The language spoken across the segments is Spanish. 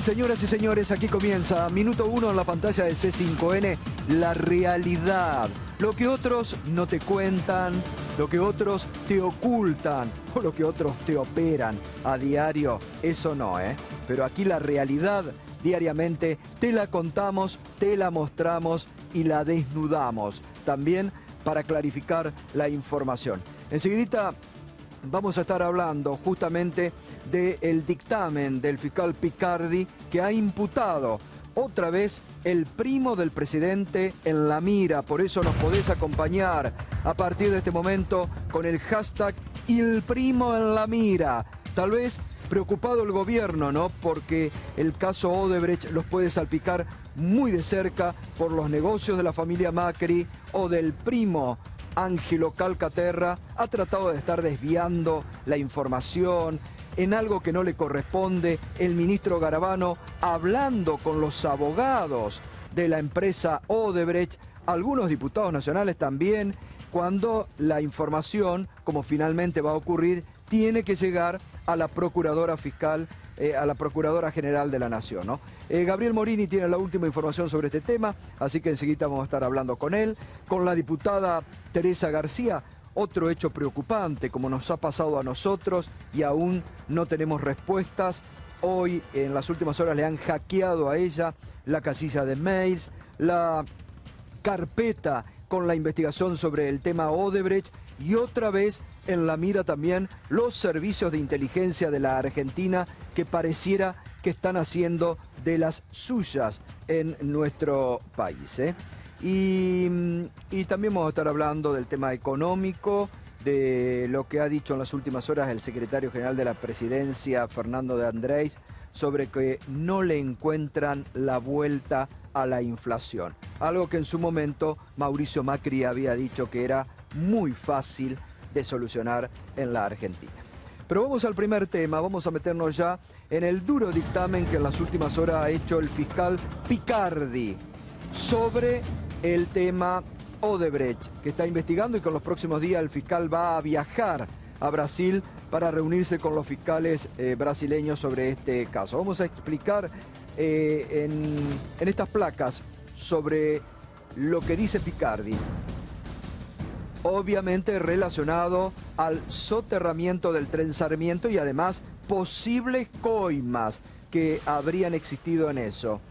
Señoras y señores, aquí comienza Minuto 1 en la pantalla de C5N, la realidad. Lo que otros no te cuentan, lo que otros te ocultan o lo que otros te operan a diario, eso no, ¿eh? Pero aquí la realidad diariamente te la contamos, te la mostramos y la desnudamos. También para clarificar la información. Enseguidita vamos a estar hablando justamente del dictamen del fiscal Picardi que ha imputado otra vez el primo del presidente en la mira. Por eso nos podés acompañar a partir de este momento con el hashtag El Primo en la Mira. Tal vez preocupado el gobierno, ¿no? Porque el caso Odebrecht los puede salpicar muy de cerca por los negocios de la familia Macri o del primo Ángelo Calcaterra. Ha tratado de estar desviando la información en algo que no le corresponde. El ministro Garabano hablando con los abogados de la empresa Odebrecht, algunos diputados nacionales también, cuando la información, como finalmente va a ocurrir, tiene que llegar a la procuradora fiscal, a la Procuradora General de la Nación, ¿no? Gabriel Morini tiene la última información sobre este tema, así que enseguida vamos a estar hablando con él. Con la diputada Teresa García, otro hecho preocupante, como nos ha pasado a nosotros y aún no tenemos respuestas. Hoy, en las últimas horas, le han hackeado a ella la casilla de mails, la carpeta con la investigación sobre el tema Odebrecht y otra vez en la mira también los servicios de inteligencia de la Argentina que pareciera que están haciendo de las suyas en nuestro país, ¿eh? Y también vamos a estar hablando del tema económico, de lo que ha dicho en las últimas horas el secretario general de la Presidencia, Fernando de Andrés, sobre que no le encuentran la vuelta a la inflación. Algo que en su momento Mauricio Macri había dicho que era muy fácil de solucionar en la Argentina. Pero vamos al primer tema, vamos a meternos ya en el duro dictamen que en las últimas horas ha hecho el fiscal Picardi sobre el tema Odebrecht, que está investigando, y con los próximos días el fiscal va a viajar a Brasil para reunirse con los fiscales brasileños sobre este caso. Vamos a explicar en estas placas sobre lo que dice Picardi, obviamente relacionado al soterramiento del Tren Sarmiento y además posibles coimas que habrían existido en eso.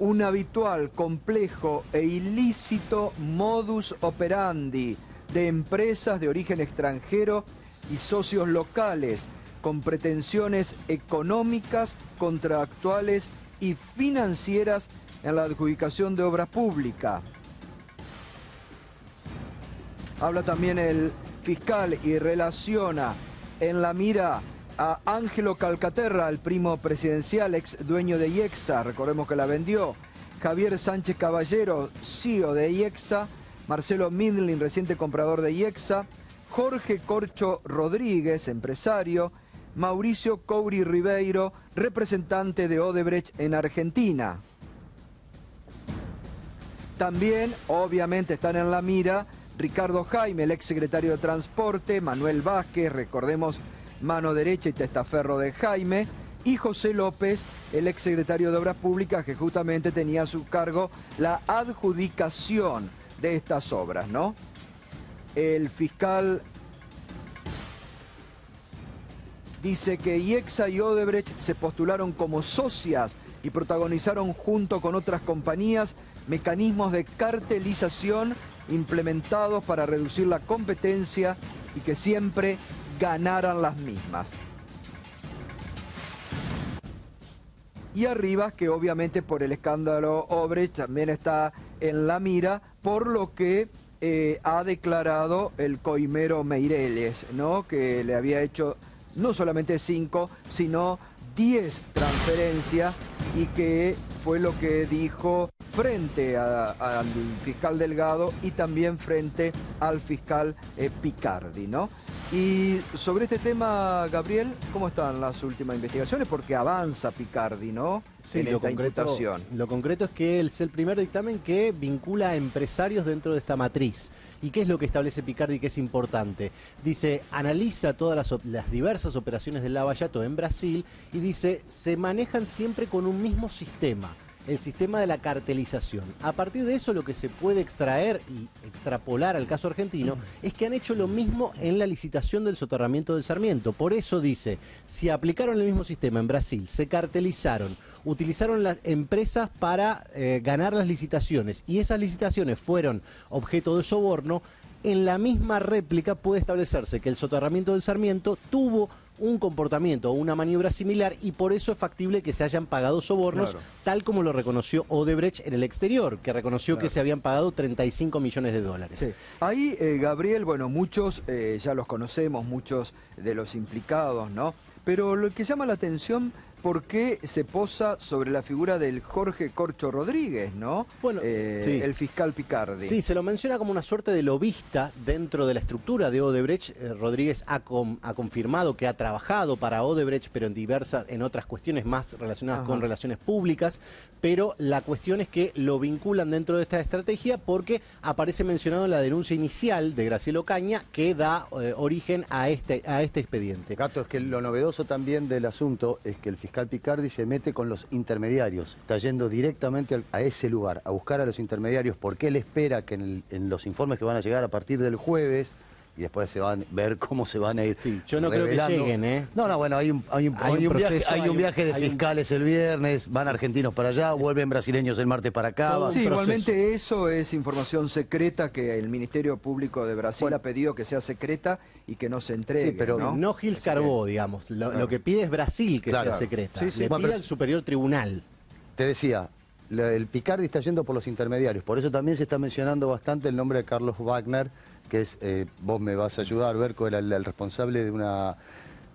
Un habitual, complejo e ilícito modus operandi de empresas de origen extranjero y socios locales con pretensiones económicas, contractuales y financieras en la adjudicación de obra pública. Habla también el fiscal y relaciona en la mira a Ángelo Calcaterra, el primo presidencial, ex dueño de IEXA, recordemos que la vendió, Javier Sánchez Caballero, CEO de IEXA, Marcelo Midlin, reciente comprador de IEXA, Jorge Corcho Rodríguez, empresario, Mauricio Couri Ribeiro, representante de Odebrecht en Argentina. También, obviamente, están en la mira Ricardo Jaime, el ex secretario de Transporte, Manuel Vázquez, recordemos, mano derecha y testaferro de Jaime, y José López, el ex secretario de Obras Públicas, que justamente tenía a su cargo la adjudicación de estas obras, ¿no? El fiscal dice que IEXA y Odebrecht se postularon como socias y protagonizaron junto con otras compañías mecanismos de cartelización implementados para reducir la competencia y que siempre ganaran las mismas. Y Arribas, que obviamente por el escándalo Odebrecht también está en la mira, por lo que ha declarado el coimero Meireles, ¿no? Que le había hecho no solamente 5, sino 10 transferencias, y que fue lo que dijo frente al fiscal Delgado y también frente al fiscal Picardi, ¿no? Y sobre este tema, Gabriel, ¿cómo están las últimas investigaciones? Porque avanza Picardi, ¿no? Sí, en esta imputación. Lo concreto es que es el primer dictamen que vincula a empresarios dentro de esta matriz. ¿Y qué es lo que establece Picardi que es importante? Dice, analiza todas las diversas operaciones del Lava Jato en Brasil y dice, se manejan siempre con un mismo sistema. El sistema de la cartelización. A partir de eso lo que se puede extraer y extrapolar al caso argentino es que han hecho lo mismo en la licitación del soterramiento del Sarmiento. Por eso dice, si aplicaron el mismo sistema en Brasil, se cartelizaron, utilizaron las empresas para ganar las licitaciones y esas licitaciones fueron objeto de soborno, en la misma réplica puede establecerse que el soterramiento del Sarmiento tuvo un comportamiento o una maniobra similar y por eso es factible que se hayan pagado sobornos, claro, tal como lo reconoció Odebrecht en el exterior, que reconoció, claro, que se habían pagado 35 millones de dólares. Sí. Ahí, Gabriel, bueno, muchos ya los conocemos, muchos de los implicados, ¿no? Pero lo que llama la atención, ¿por qué se posa sobre la figura del Jorge Corcho Rodríguez, ¿no? Bueno, sí, el fiscal Picardi. Sí, se lo menciona como una suerte de lobista dentro de la estructura de Odebrecht. Rodríguez ha confirmado que ha trabajado para Odebrecht, pero en otras cuestiones más relacionadas, ajá, con relaciones públicas. Pero la cuestión es que lo vinculan dentro de esta estrategia porque aparece mencionado en la denuncia inicial de Graciela Ocaña que da origen a este expediente. Gato, es que lo novedoso también del asunto es que el fiscal Picardi se mete con los intermediarios, está yendo directamente a ese lugar, a buscar a los intermediarios, porque él espera que en los informes que van a llegar a partir del jueves, y después se van a ver cómo se van a ir. Sí, yo no revelando. Creo que lleguen, ¿eh? No, bueno, hay un viaje de fiscales el viernes, van argentinos para allá, vuelven brasileños el martes para acá. Sí, igualmente eso es información secreta que el Ministerio Público de Brasil ha pedido que sea secreta y que no se entregue. Sí, pero no Gils Carbó, digamos. Lo que pide es Brasil que sea secreta. Sí, sí. Le pide al Superior Tribunal. Te decía, el Picardi está yendo por los intermediarios, por eso también se está mencionando bastante el nombre de Carlos Wagner, que es, vos me vas a ayudar, Berco, era el responsable de una...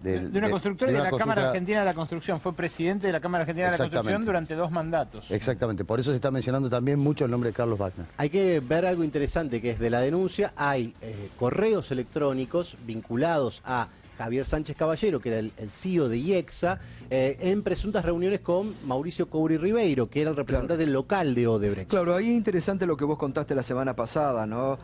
De una constructora y de la Cámara Argentina de la Construcción. Fue presidente de la Cámara Argentina de la Construcción durante 2 mandatos. Exactamente, por eso se está mencionando también mucho el nombre de Carlos Wagner. Hay que ver algo interesante que es de la denuncia. Hay correos electrónicos vinculados a Javier Sánchez Caballero, que era el CEO de IEXA, en presuntas reuniones con Mauricio Couri Ribeiro, que era el representante local de Odebrecht. Claro, ahí es interesante lo que vos contaste la semana pasada, ¿no?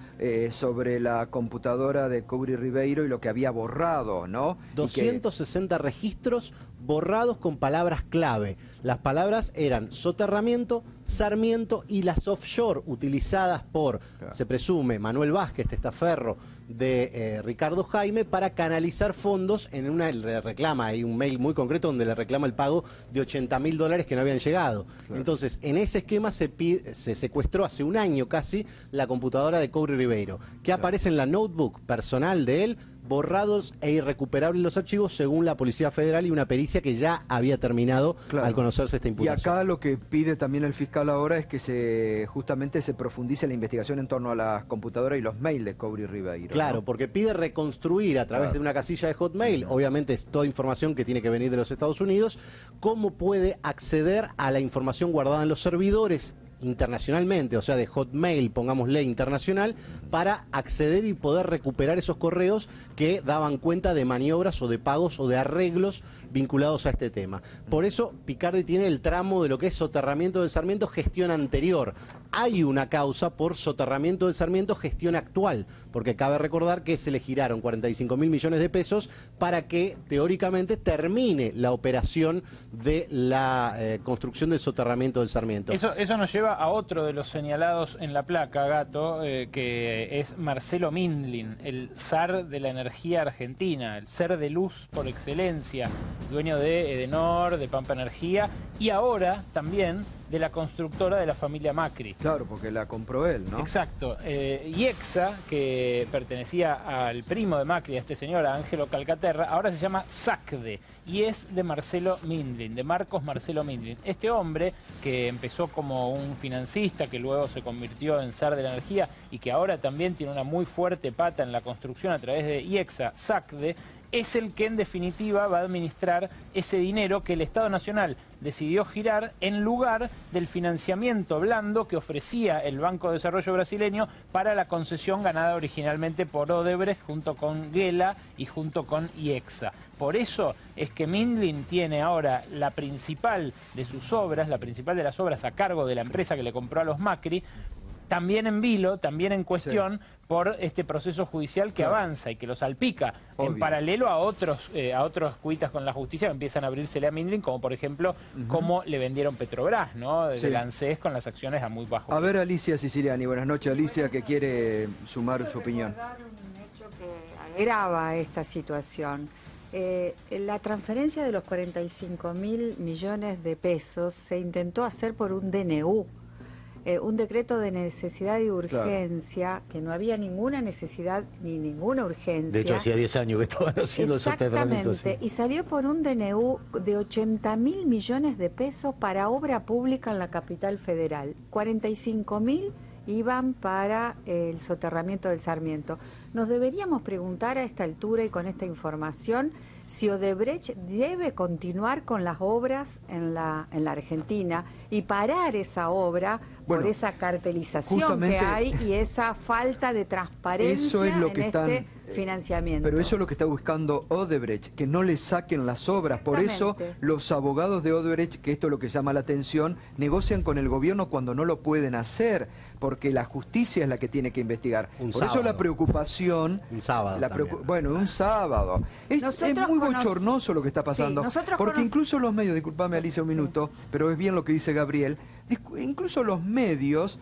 Sobre la computadora de Couri Ribeiro y lo que había borrado, ¿no? 260 registros borrados con palabras clave. Las palabras eran soterramiento, Sarmiento y las offshore utilizadas por, claro, se presume, Manuel Vázquez, testaferro de Ricardo Jaime, para canalizar fondos en una, le reclama, hay un mail muy concreto donde le reclama el pago de $80.000 que no habían llegado. Claro. Entonces, en ese esquema se secuestró hace un año casi la computadora de Couri Ribeiro, que claro, aparece en la notebook personal de él, borrados e irrecuperables los archivos según la Policía Federal y una pericia que ya había terminado, claro, al conocerse esta imputación. Y acá lo que pide también el fiscal ahora es que justamente se profundice la investigación en torno a las computadoras y los mails de Couri Ribeiro. Claro, ¿no? Porque pide reconstruir a través, claro, de una casilla de Hotmail, obviamente es toda información que tiene que venir de los Estados Unidos, cómo puede acceder a la información guardada en los servidores internacionalmente, o sea, de Hotmail, pongámosle internacional, para acceder y poder recuperar esos correos que daban cuenta de maniobras o de pagos o de arreglos vinculados a este tema. Por eso Picardi tiene el tramo de lo que es soterramiento del Sarmiento, gestión anterior. Hay una causa por soterramiento del Sarmiento, gestión actual, porque cabe recordar que se le giraron 45.000 millones de pesos para que teóricamente termine la operación de la construcción del soterramiento del Sarmiento. Eso nos lleva a otro de los señalados en la placa, Gato, que es Marcelo Mindlin, el zar de la energía argentina, el ser de luz por excelencia, dueño de Edenor, de Pampa Energía y ahora también de la constructora de la familia Macri. Claro, porque la compró él, ¿no? Exacto. IEXA, que pertenecía al primo de Macri, a este señor, a Ángelo Calcaterra, ahora se llama SACDE y es de Marcelo Mindlin, de Marcos Marcelo Mindlin. Este hombre, que empezó como un financista, que luego se convirtió en zar de la energía y que ahora también tiene una muy fuerte pata en la construcción a través de IEXA, SACDE, es el que en definitiva va a administrar ese dinero que el Estado Nacional decidió girar en lugar del financiamiento blando que ofrecía el Banco de Desarrollo brasileño para la concesión ganada originalmente por Odebrecht junto con Gela y junto con IEXA. Por eso es que Mindlin tiene ahora la principal de sus obras, la principal de las obras a cargo de la empresa que le compró a los Macri, también en vilo, también en cuestión, por este proceso judicial que avanza y que lo salpica, en paralelo a otros cuitas con la justicia que empiezan a abrírsele a Mindlin, como por ejemplo, cómo le vendieron Petrobras, ¿no? De ANSES con las acciones a muy bajo. A ver, Alicia Siciliani, buenas noches, Alicia, que quiere sumar su opinión. Un hecho que agrava esta situación. La transferencia de los 45.000 millones de pesos se intentó hacer por un DNU. Un decreto de necesidad y urgencia, que no había ninguna necesidad ni ninguna urgencia. De hecho, hacía 10 años que estaban haciendo esos tratamientos. Exactamente, y salió por un DNU de 80.000 millones de pesos para obra pública en la capital federal. 45.000 iban para el soterramiento del Sarmiento. Nos deberíamos preguntar a esta altura y con esta información si Odebrecht debe continuar con las obras en la Argentina y parar esa obra por esa cartelización que hay y esa falta de transparencia eso es lo que este financiamiento. Pero eso es lo que está buscando Odebrecht, que no le saquen las obras. Por eso los abogados de Odebrecht, que esto es lo que llama la atención, negocian con el gobierno cuando no lo pueden hacer, porque la justicia es la que tiene que investigar. Por eso la preocupación... Un sábado bueno, un sábado. Es muy bochornoso lo que está pasando, porque incluso los medios, disculpame Alicia un minuto, pero es bien lo que dice Gabriel, incluso los medios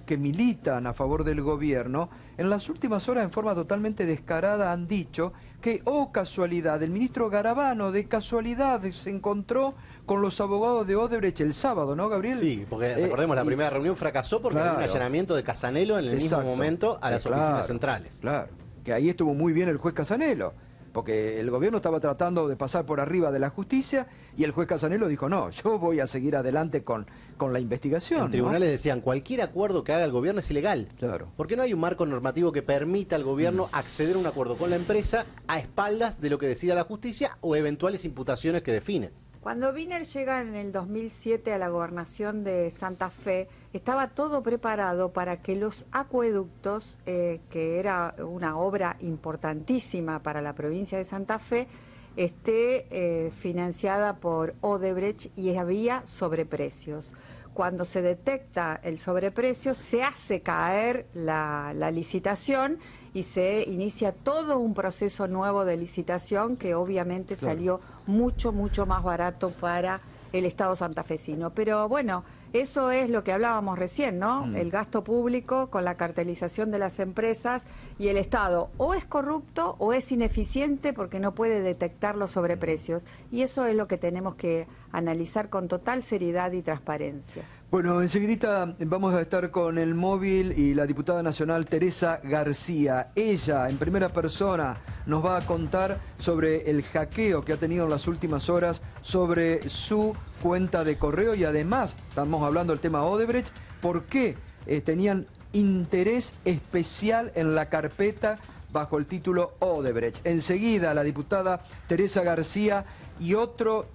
que militan a favor del gobierno, en las últimas horas en forma totalmente descarada han dicho que, oh casualidad, el ministro Garabano de casualidad se encontró con los abogados de Odebrecht el sábado, ¿no, Gabriel? Sí, porque recordemos, la primera reunión fracasó porque había un allanamiento de Casanelo en el mismo momento a las oficinas centrales. Claro, que ahí estuvo muy bien el juez Casanelo, porque el gobierno estaba tratando de pasar por arriba de la justicia y el juez Casanelo dijo, no, yo voy a seguir adelante con la investigación. En tribunales decían, cualquier acuerdo que haga el gobierno es ilegal. Claro. Porque no hay un marco normativo que permita al gobierno acceder a un acuerdo con la empresa a espaldas de lo que decida la justicia o eventuales imputaciones que define. Cuando Wiener llega en el 2007 a la gobernación de Santa Fe, estaba todo preparado para que los acueductos, que era una obra importantísima para la provincia de Santa Fe, esté financiada por Odebrecht y había sobreprecios. Cuando se detecta el sobreprecio, se hace caer la licitación y se inicia todo un proceso nuevo de licitación que obviamente salió mucho más barato para el Estado santafesino. Pero bueno, eso es lo que hablábamos recién, ¿no? El gasto público con la cartelización de las empresas y el Estado o es corrupto o es ineficiente porque no puede detectar los sobreprecios. Y eso es lo que tenemos que analizar con total seriedad y transparencia. Bueno, enseguidita vamos a estar con el móvil y la diputada nacional Teresa García. Ella, en primera persona, nos va a contar sobre el hackeo que ha tenido en las últimas horas sobre su cuenta de correo y además, estamos hablando del tema Odebrecht, por qué tenían interés especial en la carpeta bajo el título Odebrecht. Enseguida la diputada Teresa García y otro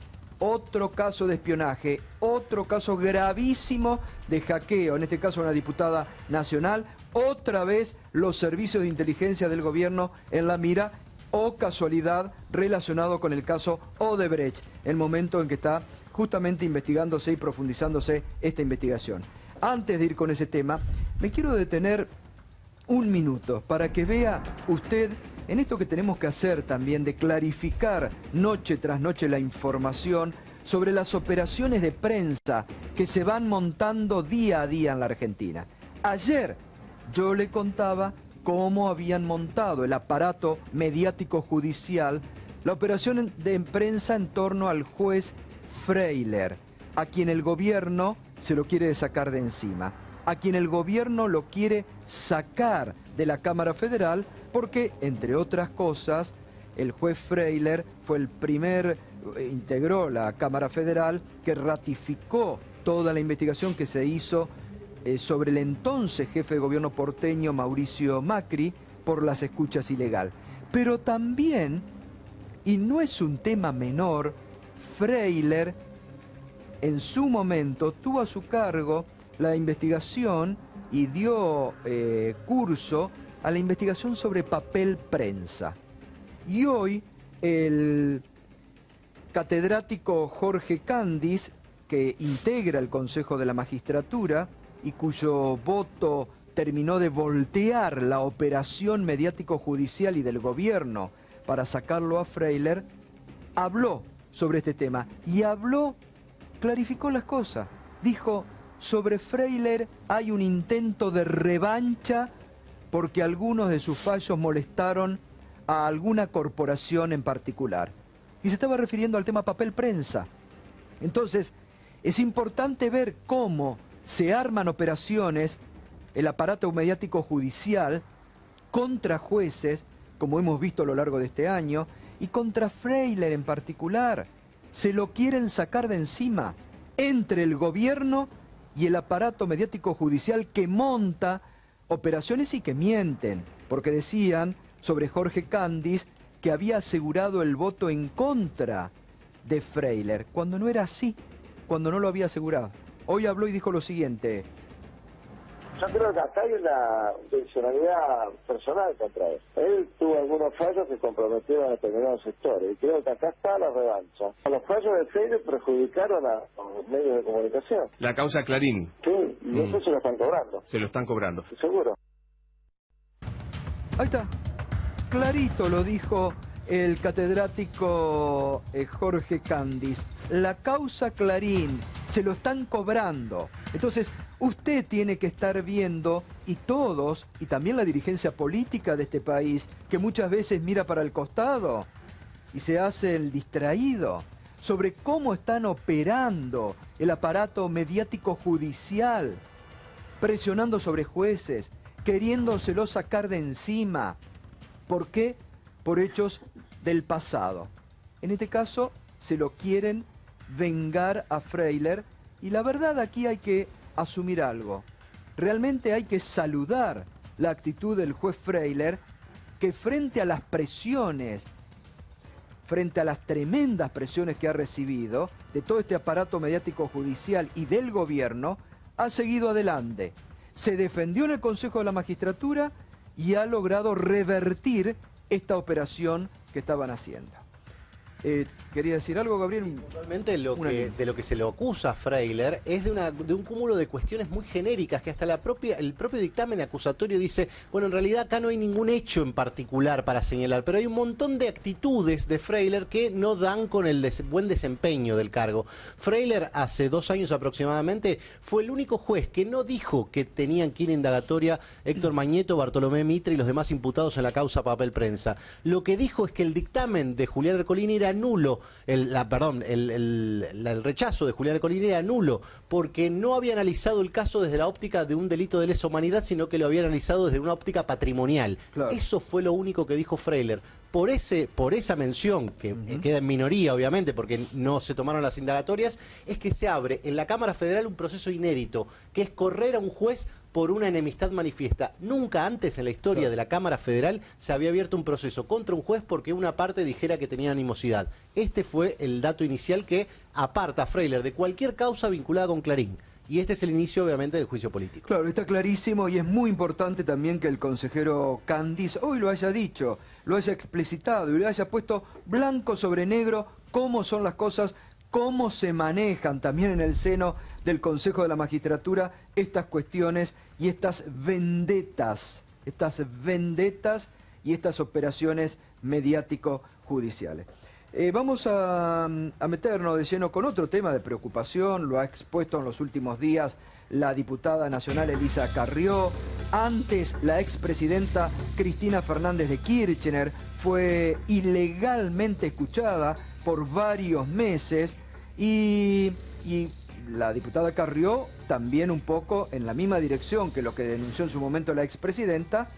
caso de espionaje, otro caso gravísimo de hackeo, en este caso una diputada nacional, otra vez los servicios de inteligencia del gobierno en la mira, o casualidad relacionado con el caso Odebrecht, el momento en que está justamente investigándose y profundizándose esta investigación. Antes de ir con ese tema, me quiero detener un minuto para que vea usted en esto que tenemos que hacer también de clarificar noche tras noche la información sobre las operaciones de prensa que se van montando día a día en la Argentina. Ayer yo le contaba cómo habían montado el aparato mediático judicial la operación de prensa en torno al juez Freiler, a quien el gobierno se lo quiere sacar de encima, a quien el gobierno lo quiere sacar de la Cámara Federal porque, entre otras cosas, el juez Freiler fue el integró la Cámara Federal que ratificó toda la investigación que se hizo sobre el entonces jefe de gobierno porteño Mauricio Macri por las escuchas ilegales. Pero también, y no es un tema menor, Freiler en su momento tuvo a su cargo la investigación y dio curso a la investigación sobre papel prensa. Y hoy el catedrático Jorge Candis, que integra el Consejo de la Magistratura y cuyo voto terminó de voltear la operación mediático-judicial y del gobierno para sacarlo a Freiler, habló sobre este tema y clarificó las cosas. Dijo, sobre Freiler hay un intento de revancha porque algunos de sus fallos molestaron a alguna corporación en particular. Y se estaba refiriendo al tema papel prensa. Entonces, es importante ver cómo se arman operaciones, el aparato mediático judicial, contra jueces, como hemos visto a lo largo de este año, y contra Freiler en particular. Se lo quieren sacar de encima, entre el gobierno y el aparato mediático judicial que monta operaciones y que mienten, porque decían sobre Jorge Candis que había asegurado el voto en contra de Freiler, cuando no era así, cuando no lo había asegurado. Hoy habló y dijo lo siguiente. Yo creo que acá hay una intencionalidad personal contra él. Él tuvo algunos fallos que comprometieron a determinados sectores y creo que acá está la revancha. Los fallos de Freiler perjudicaron a los medios de comunicación. La causa Clarín. Sí, y eso se lo están cobrando. Se lo están cobrando. Seguro. Ahí está. Clarito lo dijo el catedrático Jorge Candis. La causa Clarín se lo están cobrando. Entonces, usted tiene que estar viendo, y todos, y también la dirigencia política de este país, que muchas veces mira para el costado y se hace el distraído, sobre cómo están operando el aparato mediático judicial, presionando sobre jueces, queriéndoselo sacar de encima. ¿Por qué? Por hechos del pasado. En este caso, se lo quieren vengar a Freiler, y la verdad aquí hay que asumir algo. Realmente hay que saludar la actitud del juez Freiler, que frente a las presiones, frente a las tremendas presiones que ha recibido de todo este aparato mediático judicial y del gobierno, ha seguido adelante. Se defendió en el Consejo de la Magistratura y ha logrado revertir esta operación que estaban haciendo. ¿Quería decir algo, Gabriel? Puntualmente de lo que se le acusa a Freiler es de un cúmulo de cuestiones muy genéricas que hasta el propio dictamen acusatorio dice, bueno, en realidad acá no hay ningún hecho en particular para señalar, pero hay un montón de actitudes de Freiler que no dan con el buen desempeño del cargo. Freiler hace 2 años aproximadamente fue el único juez que no dijo que tenían que ir a indagatoria Héctor Mañeto, Bartolomé Mitre y los demás imputados en la causa papel prensa. Lo que dijo es que el dictamen de Julián Ercolini era nulo, el rechazo de Julián Ercolini era nulo, porque no había analizado el caso desde la óptica de un delito de lesa humanidad, sino que lo había analizado desde una óptica patrimonial. Claro. Eso fue lo único que dijo Freiler. Por esa mención, que queda en minoría obviamente, porque no se tomaron las indagatorias, es que se abre en la Cámara Federal un proceso inédito, que es correr a un juez por una enemistad manifiesta. Nunca antes en la historia de la Cámara Federal se había abierto un proceso contra un juez porque una parte dijera que tenía animosidad. Este fue el dato inicial que aparta a Freiler de cualquier causa vinculada con Clarín. Y este es el inicio, obviamente, del juicio político. Claro, está clarísimo, y es muy importante también que el consejero Candis hoy lo haya dicho, lo haya explicitado y lo haya puesto blanco sobre negro cómo son las cosas, cómo se manejan también en el seno del Consejo de la Magistratura estas cuestiones y estas vendetas y estas operaciones mediático-judiciales. Vamos a meternos de lleno con otro tema de preocupación, lo ha expuesto en los últimos días la diputada nacional Elisa Carrió. Antes, la expresidenta Cristina Fernández de Kirchner fue ilegalmente escuchada por varios meses y la diputada Carrió también un poco en la misma dirección que lo que denunció en su momento la expresidenta,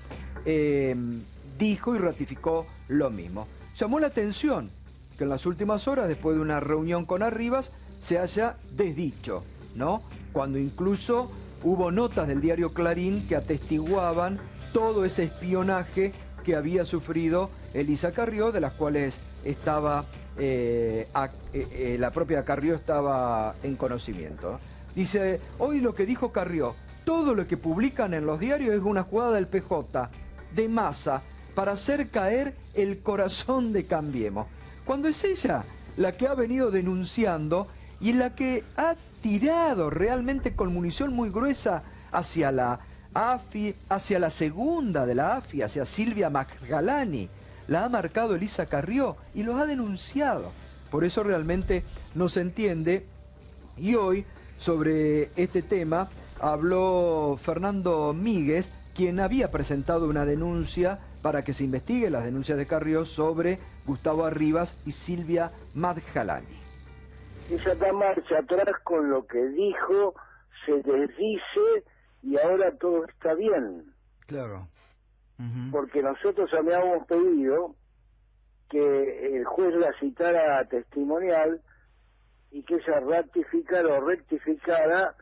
dijo y ratificó lo mismo. Llamó la atención que en las últimas horas, después de una reunión con Arribas, se haya desdicho, ¿no? Cuando incluso hubo notas del diario Clarín que atestiguaban todo ese espionaje que había sufrido Elisa Carrió, de las cuales estaba la propia Carrió estaba en conocimiento. Dice, hoy lo que dijo Carrió, todo lo que publican en los diarios es una jugada del PJ, de masa, para hacer caer el corazón de Cambiemos. Cuando es ella la que ha venido denunciando y la que ha tirado realmente con munición muy gruesa hacia la AFI, hacia la segunda de la AFI, hacia Silvia Magdalani. La ha marcado Elisa Carrió y los ha denunciado. Por eso realmente no se entiende. Y hoy, sobre este tema, habló Fernando Míguez, quien había presentado una denuncia para que se investigue las denuncias de Carrió sobre Gustavo Arribas y Silvia Magdalani. Ella da marcha atrás con lo que dijo, se desdice y ahora todo está bien. Claro. Porque nosotros habíamos pedido que el juez la citara a testimonial y que ella ratificara o rectificara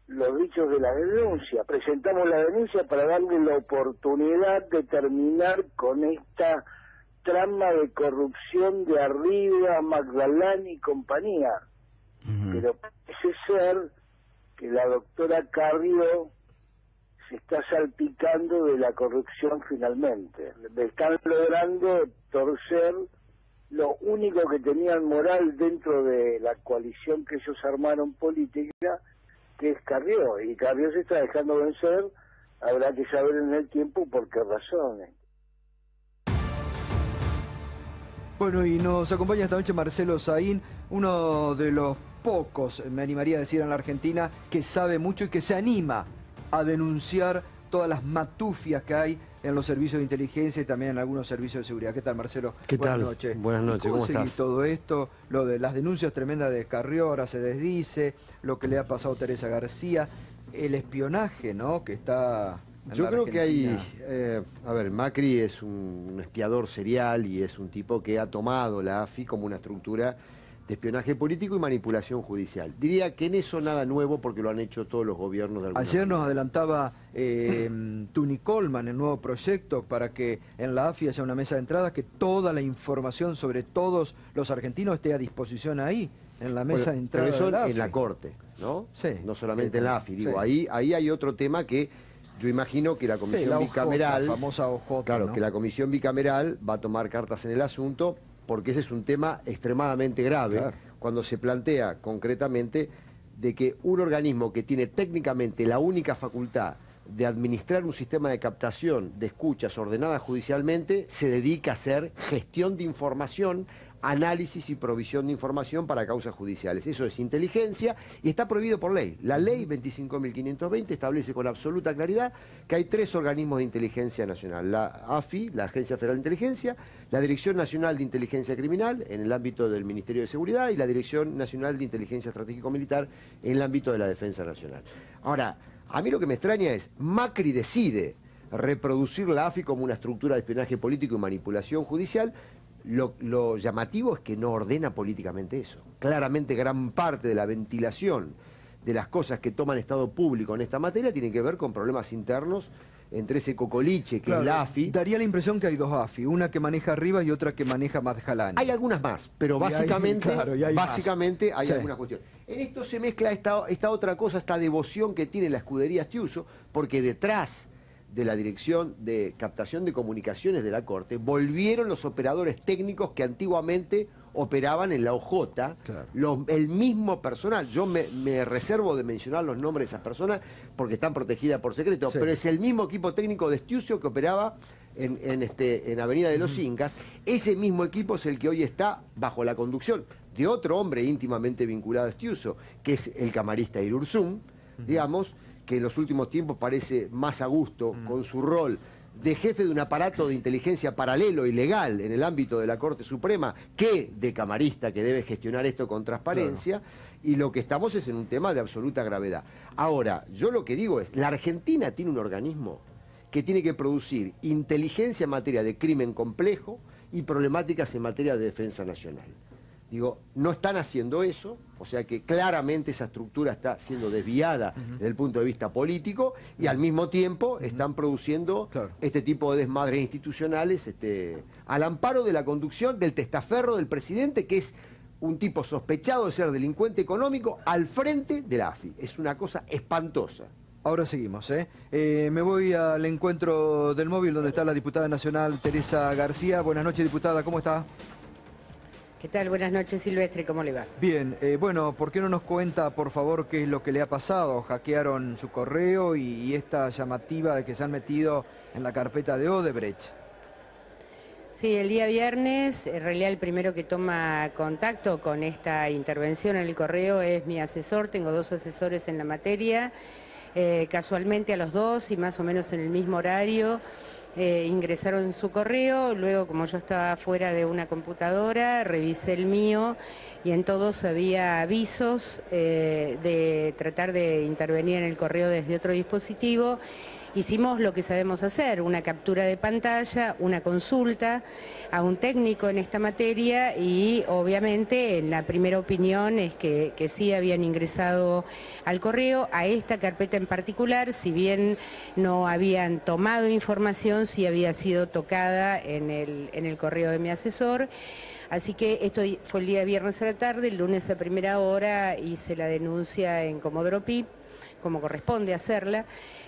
los dichos de la denuncia. Presentamos la denuncia para darle la oportunidad de terminar con esta trama de corrupción de Arriba, Magdalani y compañía. Pero parece ser que la doctora Carrió se está salpicando de la corrupción finalmente. Le están logrando torcer lo único que tenían moral dentro de la coalición que ellos armaron política, que es Carrió. Y Carrió se está dejando vencer, habrá que saber en el tiempo por qué razones. Bueno, y nos acompaña esta noche Marcelo Saín, uno de los pocos, me animaría a decir, en la Argentina, que sabe mucho y que se anima a denunciar todas las matufias que hay en los servicios de inteligencia y también en algunos servicios de seguridad. ¿Qué tal, Marcelo? ¿Qué tal? Buenas noches. Buenas noches, ¿cómo seguís estás? todo esto? Lo de las denuncias tremendas de Carrió, ahora se desdice, lo que le ha pasado a Teresa García, el espionaje, ¿no?, que está en Yo la creo que Argentina. a ver, Macri es un espiador serial y es un tipo que ha tomado la AFI como una estructura de espionaje político y manipulación judicial. Diría que en eso nada nuevo porque lo han hecho todos los gobiernos de alguna Ayer nos manera. adelantaba Tuni Coleman, el nuevo proyecto para que en la AFI haya una mesa de entrada, que toda la información sobre todos los argentinos esté a disposición ahí, en la mesa Bueno, de entrada pero eso de la AFI. en la Corte, ¿no? Sí. No solamente en la AFI. Digo, Sí. ahí hay otro tema que yo imagino que la Sí, comisión la OJ, bicameral... la famosa OJ, Claro, ¿no? que la comisión bicameral va a tomar cartas en el asunto porque ese es un tema extremadamente grave Claro. cuando se plantea concretamente de que un organismo que tiene técnicamente la única facultad de administrar un sistema de captación de escuchas ordenada judicialmente se dedica a hacer gestión de información, análisis y provisión de información para causas judiciales. Eso es inteligencia y está prohibido por ley. La ley 25.520 establece con absoluta claridad que hay 3 organismos de inteligencia nacional. La AFI, la Agencia Federal de Inteligencia, la Dirección Nacional de Inteligencia Criminal en el ámbito del Ministerio de Seguridad y la Dirección Nacional de Inteligencia Estratégico-Militar en el ámbito de la Defensa Nacional. Ahora, a mí lo que me extraña es, Macri decide reproducir la AFI como una estructura de espionaje político y manipulación judicial. Lo llamativo es que no ordena políticamente eso. Claramente gran parte de la ventilación de las cosas que toman estado público en esta materia tienen que ver con problemas internos entre ese cocoliche que Claro, es la AFI. daría la impresión que hay dos AFI, una que maneja Arribas y otra que maneja Magdalani. Hay algunas más, pero Y hay- básicamente, claro, y hay básicamente hay Sí. algunas cuestiones. En esto se mezcla esta otra cosa, esta devoción que tiene la escudería Estiuso, porque detrás de la Dirección de Captación de Comunicaciones de la Corte volvieron los operadores técnicos que antiguamente operaban en la OJ, Claro. el mismo personal. Yo me reservo de mencionar los nombres de esas personas porque están protegidas por secreto, Sí. pero es el mismo equipo técnico de Estiuso que operaba en Avenida de los Incas. Ese mismo equipo es el que hoy está bajo la conducción de otro hombre íntimamente vinculado a Estiuso, que es el camarista Irurzún, digamos, que en los últimos tiempos parece más a gusto con su rol de jefe de un aparato de inteligencia paralelo y legal en el ámbito de la Corte Suprema que de camarista que debe gestionar esto con transparencia, y lo que estamos es en un tema de absoluta gravedad. Ahora, yo lo que digo es, la Argentina tiene un organismo que tiene que producir inteligencia en materia de crimen complejo y problemáticas en materia de defensa nacional. Digo, no están haciendo eso, O sea que claramente esa estructura está siendo desviada desde el punto de vista político y al mismo tiempo están produciendo este tipo de desmadres institucionales al amparo de la conducción del testaferro del presidente, que es un tipo sospechado de ser delincuente económico al frente de la AFI. Es una cosa espantosa. Ahora seguimos, me voy al encuentro del móvil donde está la diputada nacional Teresa García. Buenas noches, diputada, ¿cómo está? ¿Qué tal? Buenas noches, Silvestre, ¿cómo le va? Bien, bueno, ¿por qué no nos cuenta, por favor, qué es lo que le ha pasado? Hackearon su correo y esta llamativa de que se han metido en la carpeta de Odebrecht. Sí, el día viernes, en realidad el primero que toma contacto con esta intervención en el correo es mi asesor, tengo 2 asesores en la materia, casualmente a los 2 y más o menos en el mismo horario ingresaron en su correo, luego como yo estaba fuera de una computadora, revisé el mío y en todos había avisos de tratar de intervenir en el correo desde otro dispositivo. Hicimos lo que sabemos hacer, una captura de pantalla, una consulta a un técnico en esta materia y obviamente en la primera opinión es que sí habían ingresado al correo, a esta carpeta en particular, si bien no habían tomado información, sí había sido tocada en el correo de mi asesor. Así que esto fue el día viernes a la tarde, el lunes a primera hora hice la denuncia en Comodoro Pi, como corresponde hacerla.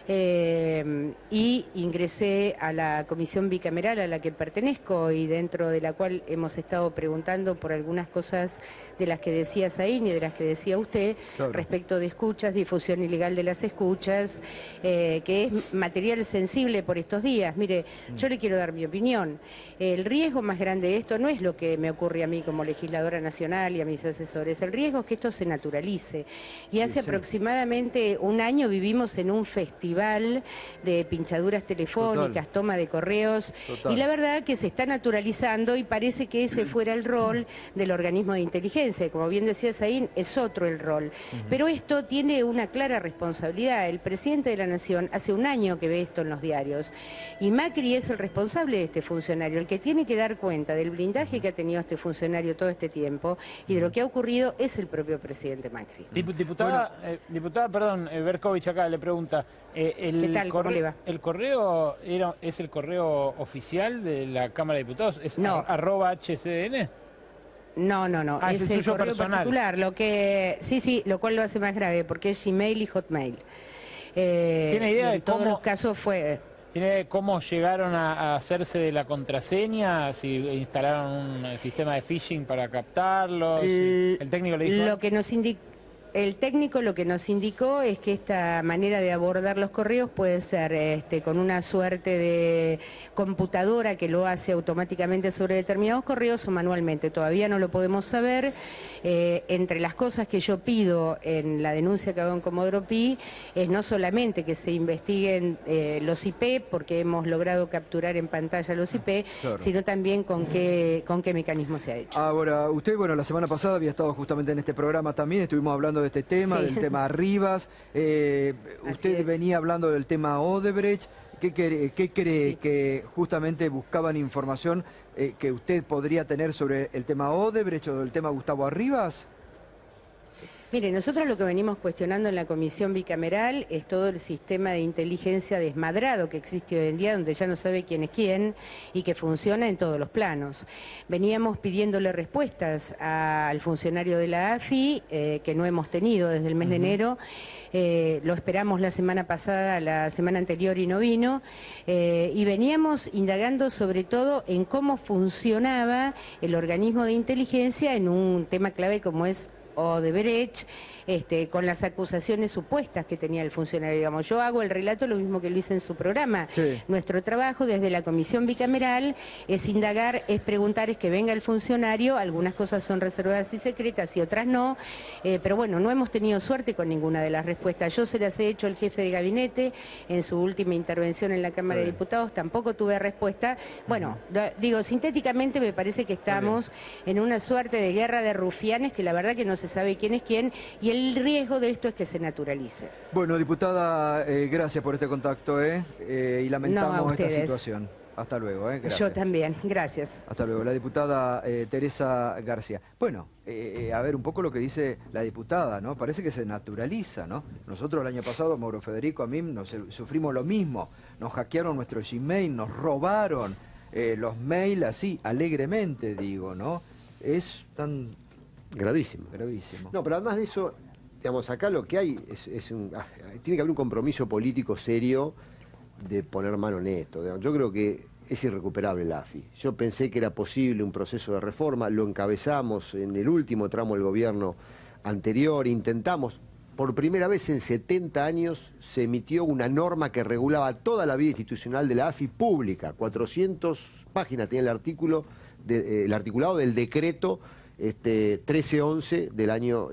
Y ingresé a la comisión bicameral a la que pertenezco y dentro de la cual hemos estado preguntando por algunas cosas de las que decía Zain y de las que decía usted, respecto de escuchas, difusión ilegal de las escuchas, que es material sensible por estos días. Mire, yo le quiero dar mi opinión. El riesgo más grande de esto no es lo que me ocurre a mí como legisladora nacional y a mis asesores, el riesgo es que esto se naturalice. Y hace aproximadamente un año vivimos en un festival de pinchaduras telefónicas, toma de correos, y la verdad que se está naturalizando y parece que ese fuera el rol del organismo de inteligencia, como bien decía Zain, es otro el rol. Pero esto tiene una clara responsabilidad. El presidente de la Nación hace un año que ve esto en los diarios, y Macri es el responsable de este funcionario, el que tiene que dar cuenta del blindaje que ha tenido este funcionario todo este tiempo, y de lo que ha ocurrido es el propio presidente Macri. Diputada, perdón, Berkovich acá le pregunta, ¿qué tal? ¿Cómo le va? ¿El correo es el correo oficial de la Cámara de Diputados? ¿Es @HCDN? No, es el suyo correo personal. Particular, lo cual lo hace más grave, porque es Gmail y Hotmail. ¿Tiene idea de todos los casos fue... ¿Tiene idea de cómo llegaron a hacerse de la contraseña? ¿Si instalaron un sistema de phishing para captarlos? ¿El técnico le dijo? El técnico lo que nos indicó es que esta manera de abordar los correos puede ser con una suerte de computadora que lo hace automáticamente sobre determinados correos o manualmente. Todavía no lo podemos saber. Entre las cosas que yo pido en la denuncia que hago en Comodoro Pi es no solamente que se investiguen los IP, porque hemos logrado capturar en pantalla los IP, sino también con qué mecanismo se ha hecho. Ahora, usted, bueno, la semana pasada había estado justamente en este programa también, estuvimos hablando de este tema, del tema Rivas, usted venía hablando del tema Odebrecht. ¿Qué cree que justamente buscaban información que usted podría tener sobre el tema Odebrecht o del tema Gustavo Arribas? Mire, nosotros lo que venimos cuestionando en la comisión bicameral es todo el sistema de inteligencia desmadrado que existe hoy en día, donde ya no sabe quién es quién y que funciona en todos los planos. Veníamos pidiéndole respuestas al funcionario de la AFI, que no hemos tenido desde el mes de enero. Lo esperamos la semana pasada, la semana anterior y no vino, y veníamos indagando sobre todo en cómo funcionaba el organismo de inteligencia en un tema clave como es Odebrecht, con las acusaciones supuestas que tenía el funcionario. Digamos, yo hago el relato lo mismo que lo hice en su programa. Nuestro trabajo desde la comisión bicameral es indagar, es preguntar, es que venga el funcionario, algunas cosas son reservadas y secretas y otras no, pero bueno, no hemos tenido suerte con ninguna de las respuestas. Yo se las he hecho al jefe de gabinete en su última intervención en la Cámara de Diputados, tampoco tuve respuesta. Bueno, digo, sintéticamente me parece que estamos en una suerte de guerra de rufianes que la verdad que no se sabe quién es quién, y el riesgo de esto es que se naturalice. Bueno, diputada, gracias por este contacto y lamentamos esta situación. Hasta luego, gracias. Yo también, gracias. Hasta luego. La diputada Teresa García. Bueno, a ver un poco lo que dice la diputada, ¿no? Parece que se naturaliza, ¿no? Nosotros el año pasado, Mauro Federico, a mí sufrimos lo mismo. Nos hackearon nuestro Gmail, nos robaron los mails así, alegremente, digo, ¿no? Es tan... Gravísimo. Gravísimo. No, pero además de eso, digamos, acá lo que hay tiene que haber un compromiso político serio de poner mano en esto. Digamos. Yo creo que es irrecuperable la AFI. Yo pensé que era posible un proceso de reforma, lo encabezamos en el último tramo del gobierno anterior, intentamos, por primera vez en 70 años se emitió una norma que regulaba toda la vida institucional de la AFI pública, 400 páginas tiene el articulado del decreto 1311 del año...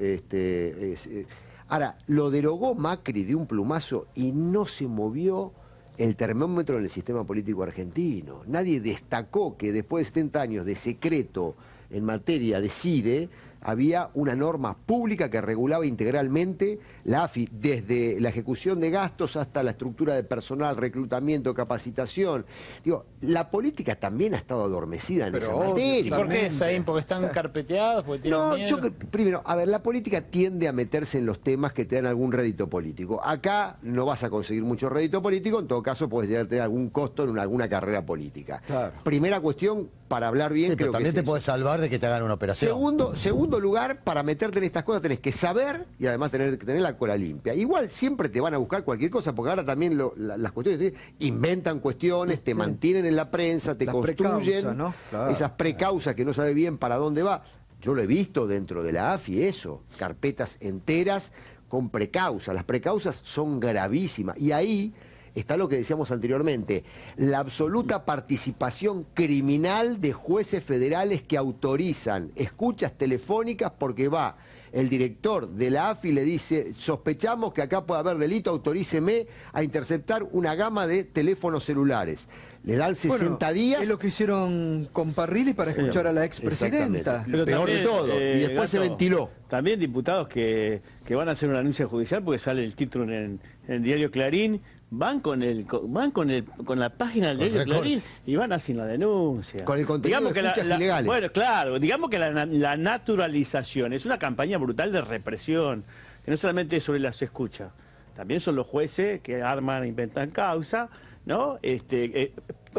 Ahora, lo derogó Macri de un plumazo y no se movió el termómetro en el sistema político argentino. Nadie destacó que después de 70 años de secreto en materia de CIDE, había una norma pública que regulaba integralmente la AFI, desde la ejecución de gastos hasta la estructura de personal, reclutamiento, capacitación. Digo, la política también ha estado adormecida en esa materia. ¿Y por qué, Saín? ¿Porque están carpeteados? ¿Porque tienen miedo? Primero, a ver, la política tiende a meterse en los temas que te dan algún rédito político. Acá no vas a conseguir mucho rédito político, en todo caso puedes llegar a tener algún costo en alguna carrera política. Claro. Primera cuestión, para hablar bien, sí, creo pero también que te puedes salvar de que te hagan una operación. Segundo lugar, para meterte en estas cosas tenés que saber y además tener que tener la cola limpia. Igual siempre te van a buscar cualquier cosa, porque ahora también las cuestiones inventan cuestiones, te mantienen en la prensa, te construyen, ¿no? Claro. Esas precausas que no sabe bien para dónde va. Yo lo he visto dentro de la AFI, eso, carpetas enteras con precausas. Las precausas son gravísimas y ahí está lo que decíamos anteriormente, la absoluta participación criminal de jueces federales que autorizan escuchas telefónicas porque va el director de la AFI y le dice, sospechamos que acá puede haber delito, autoríceme a interceptar una gama de teléfonos celulares. Le dan 60 días. Es lo que hicieron con Parrilli para escuchar a la expresidenta. Pero peor de todo. Y después Gato, se ventiló. También diputados que van a hacer una anuncia judicial porque sale el título en el diario Clarín. Van con la página del diario Clarín y van haciendo la denuncia. Con el contenido digamos de escuchas ilegales. Bueno, claro, digamos que la naturalización es una campaña brutal de represión, que no solamente es sobre las escuchas, también son los jueces que arman, inventan causa, ¿no?